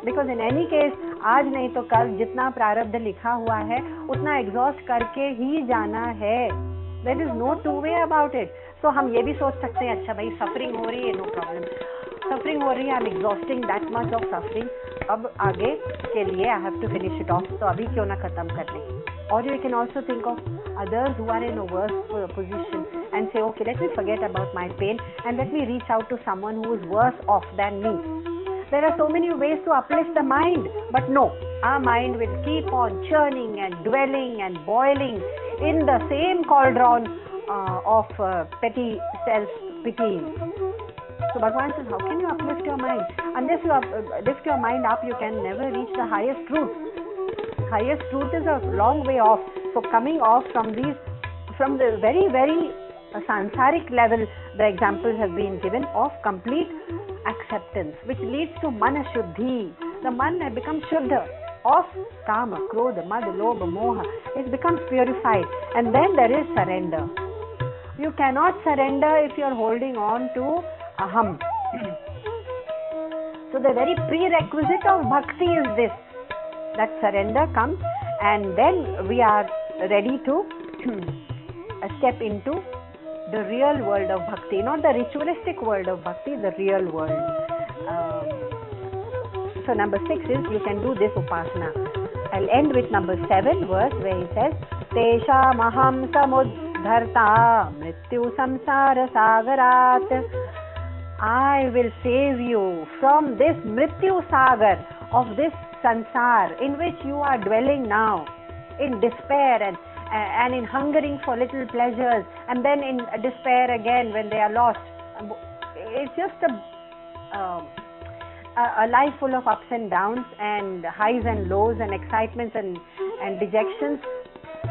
Because in any case, आज नहीं तो कल जितना प्रारब्ध लिखा हुआ है उतना एग्जॉस्ट करके ही जाना है. There is no two way about it. So हम ये भी सोच सकते हैं, अच्छा भाई सफरिंग हो रही है, no problem. सफरिंग हो रही है, I'm exhausting that much of suffering. अब आगे के लिए I have to finish it off. तो अभी क्यों ना खत्म कर लें. Or you can also think of others who are in a worse position and say, okay, let me forget about my pain and let me reach out to someone who is worse off than me. There are so many ways to uplift the mind, but no, our mind will keep on churning and dwelling and boiling in the same cauldron of petty self-pitying. So Bhagavan says, how can you uplift your mind? Unless you lift your mind up, you can never reach the highest truth. Highest truth is a long way off. So coming off from the very, very sansaric level, the examples have been given of complete acceptance, which leads to mana shuddhi. The man becomes shuddha of kama, krodha, mad, lobha, moha. It becomes purified, and then there is surrender. You cannot surrender if you are holding on to aham. So the very prerequisite of bhakti is this, that surrender comes, and then we are ready to step into the real world of bhakti, not the ritualistic world of bhakti, the real world. So number 6 is, you can do this upasana. I'll end with number 7 verse where he says, Tesha maham samudharta mrityu samsara sagarat. I will save you from this mrityu sagar of this sansar in which you are dwelling now, in despair and in hungering for little pleasures, and then in despair again when they are lost. It's just a life full of ups and downs and highs and lows and excitements and dejections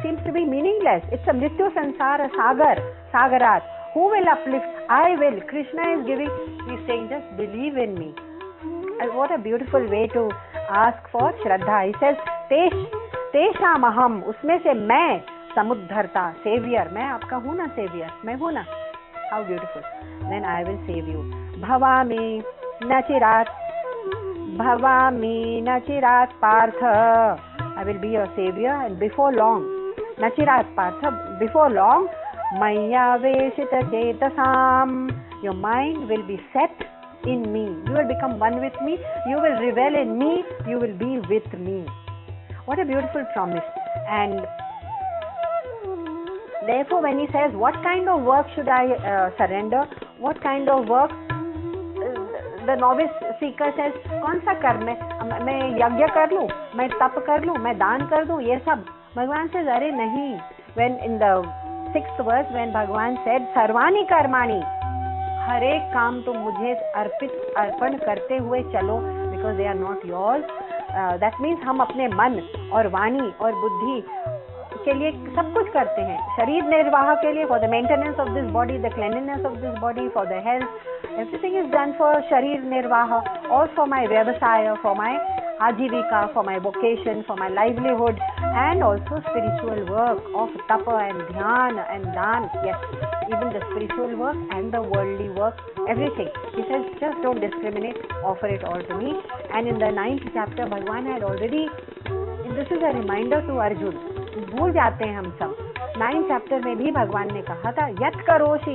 seems to be meaningless. It's a mrityu sansara sagarat. Who will uplift? I will. Krishna is saying, just believe in me. And what a beautiful way to ask for Shraddha. He says, Teshamaham, उसमें से मैं, समुद्धरता, savior, मैं आपका हूँ ना savior, मैं हूँ ना. How beautiful. Then I will save you. Bhavami nachirat partha. I will be your savior, and before long, nachirat partha, before long, maya veshita chetasam, your mind will be set in me. You will become one with me. You will revel in me. You will be with me. What a beautiful promise. And therefore, when he says, what kind of work should I surrender? What kind of work? The novice seeker says, कौन सा कर्म है? मैं यज्ञ कर लूँ, मैं तप कर लूँ, मैं दान कर दूँ, ये सब. भगवान says, अरे नहीं. When in the 6th verse, when भगवान said, सर्वाणि कर्माणि, हर एक काम तुम मुझे अर्पण करते हुए चलो, because they are not yours. That means हम अपने मन और वाणी और बुद्धि के लिए सब कुछ करते हैं. शरीर निर्वाह के लिए, for the maintenance of this body, the cleanliness of this body, for the health, everything is done for sharir nirvaha, or for my vyavasaya, for my ajivika, for my vocation, for my livelihood, and also spiritual work of tapa and dhyana and dan. Yes, even the spiritual work and the worldly work, everything. He says, just don't discriminate, offer it all to me. And in the 9th chapter, Bhagwan had already, this is a reminder to Arjun. भूल जाते हैं हम सब. 9th chapter में भी भगवान ने कहा था, यत् करोषि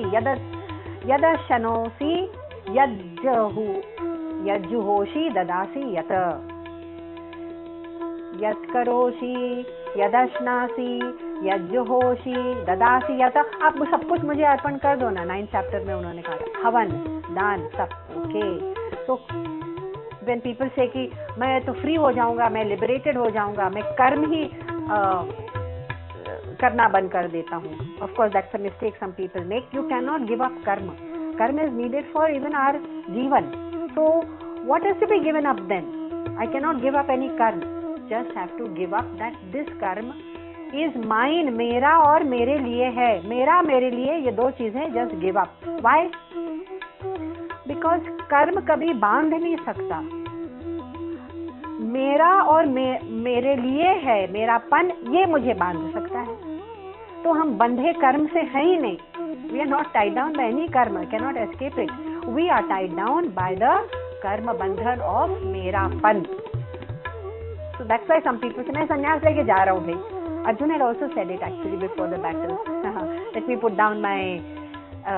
यदशनोषि यज्जुहोषि ददासि यत. यत् करोषि यदश्नासि यज्जुहोषि ददासि यत. आप सब कुछ मुझे अर्पण कर दो ना. 9th chapter में उन्होंने कहा हवन, दान, सब. ओके. तो when people say कि मैं तो फ्री हो जाऊंगा, मैं लिबरेटेड हो जाऊंगा, मैं कर्म ही करना बंद कर देता हूँ. Of course, that's a mistake some people make. You cannot give up karma. Karma is needed for even our jivan. So, what is to be given up then? I cannot give up any karma. Just have to give up that this karma is mine. मेरा और मेरे लिए है. मेरा मेरे लिए, ये दो चीजें. Just give up. Why? Because कर्म कभी बांध नहीं सकता. मेरा और मेरे लिए है, मेरापन, ये मुझे बांध सकता है. तो हम बंधे कर्म से हैं ही नहीं. We are not tied down by any karma. Cannot escape it. We are tied down by the karma bandhan of मेरापन. So that's why some people say, मैं संन्यास लेके जा रहा हूँ भाई. Arjuna had also said it actually before the battle. Let me put down my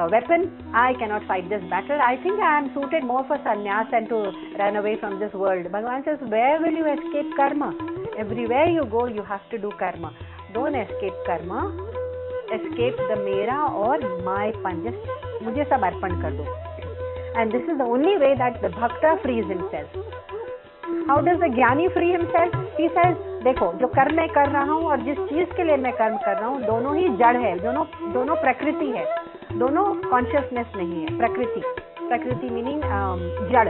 weapon. I cannot fight this battle. I think I am suited more for sannyas than to run away from this world. Bhagavan says, where will you escape karma? Everywhere you go, you have to do karma. Don't escape karma. Escape the mera or my pan. Just मुझे सब अर्पण कर दो. And this is the only way that the bhakta frees himself. How does the ज्ञानी free himself? He says, देखो जो कर्म मैं कर रहा हूँ और जिस चीज के लिए मैं कर्म कर रहा हूँ, दोनों ही जड़ है, दोनों प्रकृति है, दोनों कॉन्शियसनेस नहीं है. प्रकृति मीनिंग जड़.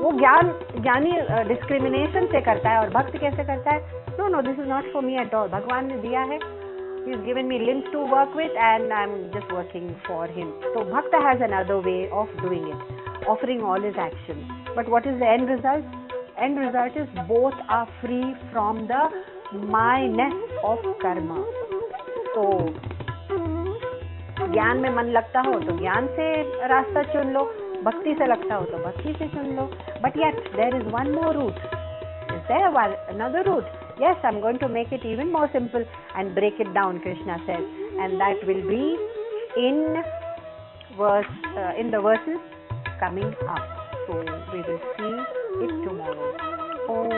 वो ज्ञानी डिस्क्रिमिनेशन से करता है और भक्त कैसे करता है? No, this is not for me at all. भगवान ने दिया है. He has given me limbs to work with and I am just working for him. So bhakta has another way of doing it, offering all his actions. But what is the end result? End result is both are free from the myness of karma. So ज्ञान में मन लगता हो तो ज्ञान से रास्ता चुन लो, भक्ति से लगता हो तो भक्ति से चुन लो. But yet there is one more route. Is there another route? Yes, I'm going to make it even more simple and break it down, Krishna says, and that will be in the verses coming up. So we will see it tomorrow. Om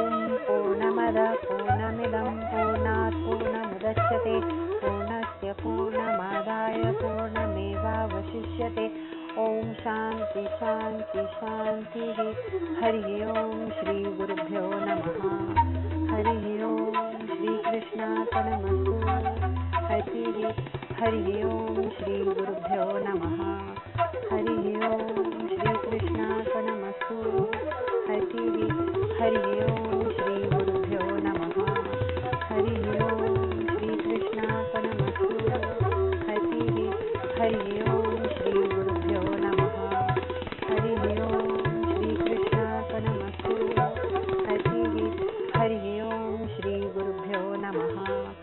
Purnamada Purnamidam Purnat Purnamudachyate Purnasya Purnamadaya Purnameva Vashishyate. Om Shanti Shanti Shanti. Hari Om Shri Gurubhyo Namaha. Hari Om Shri Krishna Panamashu. Hari Om Shri Gurubhyo Namaha. Hari Om Shri Krishna Panamashu. Hari Om Shri Gurubhyo Namaha. Hari Om Shri Krishna Panamashu. Hari Om Shri Gurubhyo Namaha. Hari Om Shri Krishna Panamashu. Namaha.